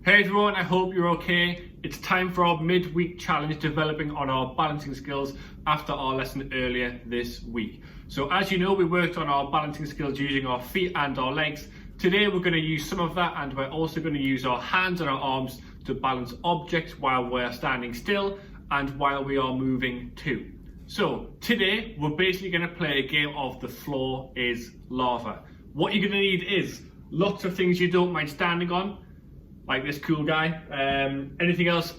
Hey everyone, I hope you're okay. It's time for our midweek challenge developing on our balancing skills after our lesson earlier this week. So as you know, we worked on our balancing skills using our feet and our legs. Today we're going to use some of that, and we're also going to use our hands and our arms to balance objects while we're standing still and while we are moving too. So today we're basically going to play a game of the floor is lava. What you're going to need is lots of things you don't mind standing on, like this cool guy, anything else,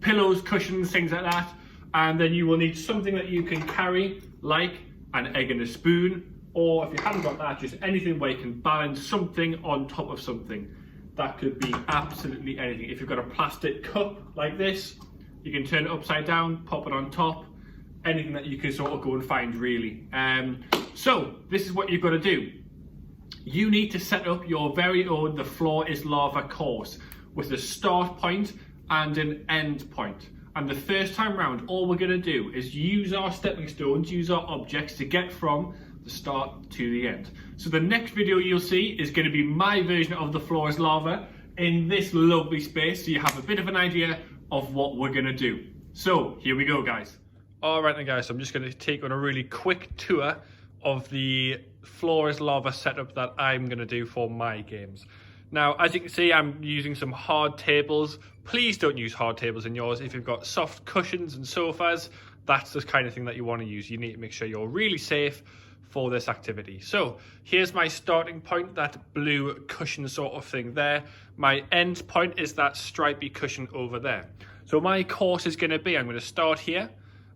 pillows, cushions, things like that. And then you will need something that you can carry, like an egg and a spoon, or if you haven't got that, just anything where you can balance something on top of something. That could be absolutely anything. If you've got a plastic cup like this, you can turn it upside down, pop it on top, anything that you can sort of go and find really. So this is what you've got to do. You need to set up your very own The Floor is Lava course with a start point and an end point. And the first time round, all we're going to do is use our stepping stones, use our objects to get from the start to the end. So the next video you'll see is going to be my version of The Floor is Lava in this lovely space, so you have a bit of an idea of what we're going to do. So here we go, guys. All right then, guys, so I'm just going to take you on a really quick tour of the Floor is Lava setup that I'm going to do for my games. Now, as you can see, I'm using some hard tables. Please don't use hard tables in yours. If you've got soft cushions and sofas, that's the kind of thing that you want to use. You need to make sure you're really safe for this activity. So here's my starting point, that blue cushion sort of thing there. My end point is that stripy cushion over there. So my course is going to be, I'm going to start here.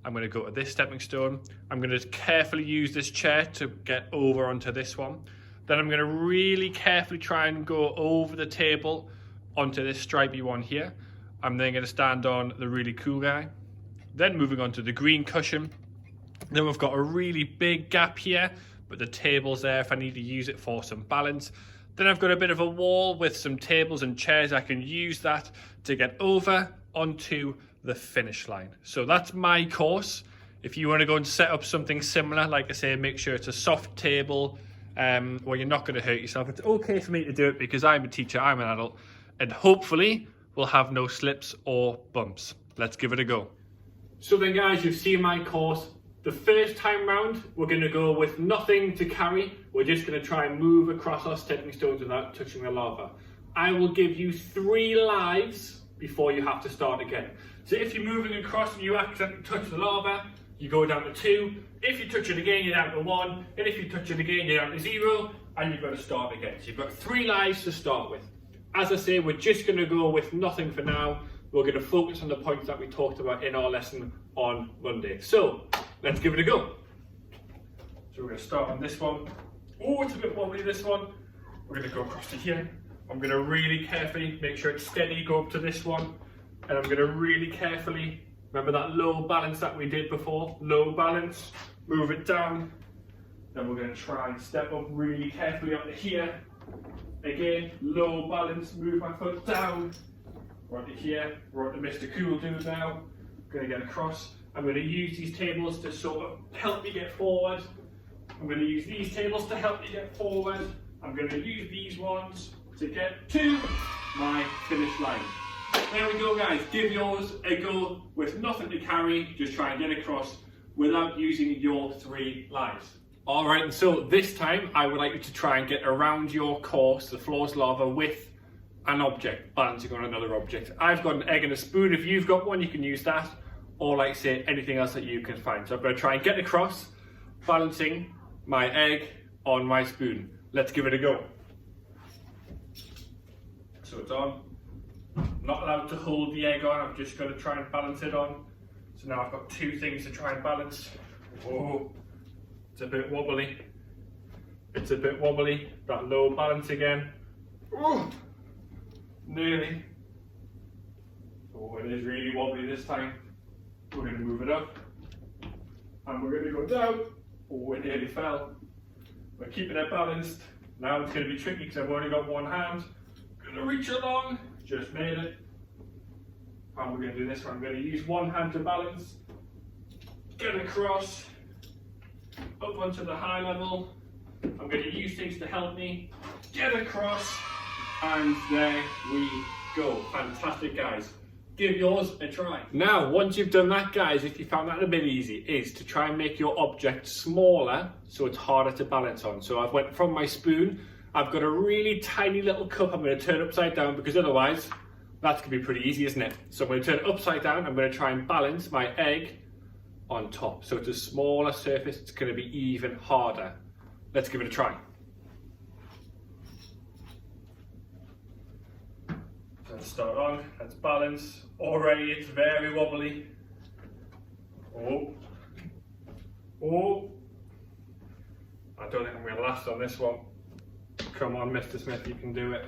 I'm going to go to this stepping stone. I'm going to carefully use this chair to get over onto this one. Then I'm going to really carefully try and go over the table onto this stripy one here. I'm then going to stand on the really cool guy. Then moving on to the green cushion. Then we've got a really big gap here, but the table's there if I need to use it for some balance. Then I've got a bit of a wall with some tables and chairs. I can use that to get over onto the finish line. So that's my course. If you want to go and set up something similar, like I say, make sure it's a soft table where you're not going to hurt yourself. It's okay for me to do it because I'm a teacher, I'm an adult, and hopefully we'll have no slips or bumps. Let's give it a go. So then, guys, you've seen my course. The first time round, we're going to go with nothing to carry. We're just going to try and move across our stepping stones without touching the lava. I will give you 3 lives before you have to start again. So if you're moving across and you accidentally touch the lava, you go down to 2. If you touch it again, you're down to 1. And if you touch it again, you're down to 0. And you've got to start again. So you've got 3 lives to start with. As I say, we're just going to go with nothing for now. We're going to focus on the points that we talked about in our lesson on Monday. So let's give it a go. So we're going to start on this one. Oh, it's a bit wobbly, this one. We're going to go across to here. I'm going to really carefully make sure it's steady, go up to this one. And I'm going to really carefully, remember that low balance that we did before? Low balance, move it down. Then we're going to try and step up really carefully up to here. Again, low balance, move my foot down. We're onto here, we're onto Mr. Cool Dude now. Going to get across. I'm going to use these tables to sort of help me get forward. I'm going to use these tables to help me get forward. I'm going to use these ones to get to my finish line. There we go, guys. Give yours a go with nothing to carry. Just try and get across without using your 3 lives. All right, and so this time I would like you to try and get around your course, the floor is lava, with an object, balancing on another object. I've got an egg and a spoon. If you've got one, you can use that. Or like say, anything else that you can find. So I'm going to try and get across, balancing my egg on my spoon. Let's give it a go. So it's on. I'm not allowed to hold the egg on, I'm just going to try and balance it on. So now I've got 2 things to try and balance. Oh, it's a bit wobbly. It's a bit wobbly. That low balance again. Oh, nearly. Oh, it is really wobbly this time. We're going to move it up. And we're going to go down. Oh, it nearly fell. We're keeping it balanced. Now it's going to be tricky because I've only got one hand. Going to reach along. Just made it. And we're going to do this one. I'm going to use one hand to balance. Get across. Up onto the high level. I'm going to use things to help me. Get across. And there we fantastic, guys. Give yours a try. Now, once you've done that, guys, if you found that a bit easy, is to try and make your object smaller so it's harder to balance on. So I've went from my spoon, I've got a really tiny little cup I'm going to turn upside down because otherwise that's going to be pretty easy, isn't it? So I'm going to turn it upside down, I'm going to try and balance my egg on top. So it's a smaller surface, it's going to be even harder. Let's give it a try. Let's start on, let's balance. Already it's very wobbly. Oh. Oh. I don't think I'm going to last on this one. Come on, Mr. Smith, you can do it.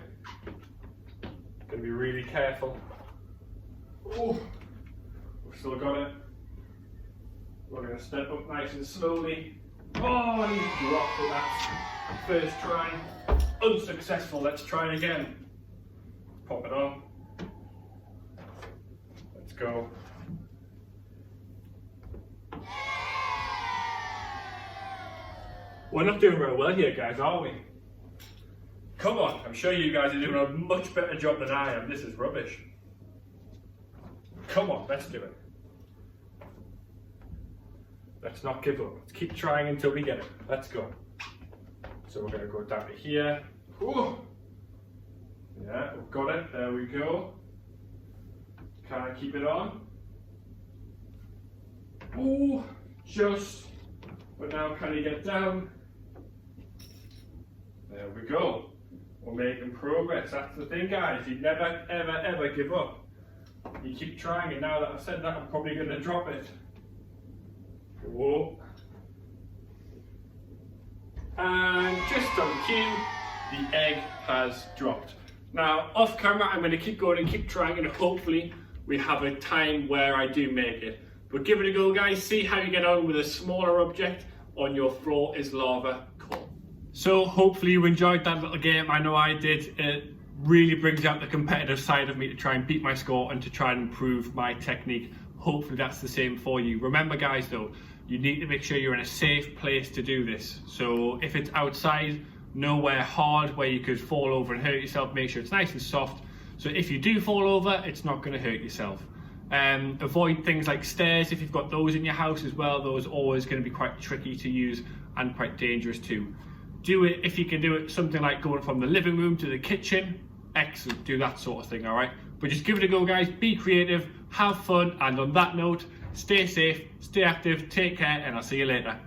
Going to be really careful. Oh. We've still got it. We're going to step up nice and slowly. Oh, and he's dropped with that first try. Unsuccessful, let's try it again. Pop it on. Let's go. We're not doing very well here, guys, are we? Come on, I'm sure you guys are doing a much better job than I am. This is rubbish. Come on, let's do it. Let's not give up. Let's keep trying until we get it. Let's go. So we're going to go down to here. Ooh. Yeah, we've got it. There we go. Can I keep it on? Ooh, just. But now can you get down? There we go. We're making progress. That's the thing, guys. You never, ever, ever give up. You keep trying, and now that I've said that, I'm probably going to drop it. Whoa. And just on cue, the egg has dropped. Now, off camera, I'm going to keep going and keep trying, and hopefully we have a time where I do make it. But give it a go, guys. See how you get on with a smaller object on your floor is lava core. So hopefully you enjoyed that little game. I know I did. It really brings out the competitive side of me to try and beat my score and to try and improve my technique. Hopefully that's the same for you. Remember, guys, though, you need to make sure you're in a safe place to do this. So if it's outside, nowhere hard where you could fall over and hurt yourself, make sure it's nice and soft. So if you do fall over, it's not going to hurt yourself. Avoid things like stairs if you've got those in your house as well. Those are always going to be quite tricky to use and quite dangerous too. Do it if you can do it something like going from the living room to the kitchen. Excellent, do that sort of thing, all right? But just give it a go, guys. Be creative, have fun, and on that note, stay safe, stay active, take care, and I'll see you later.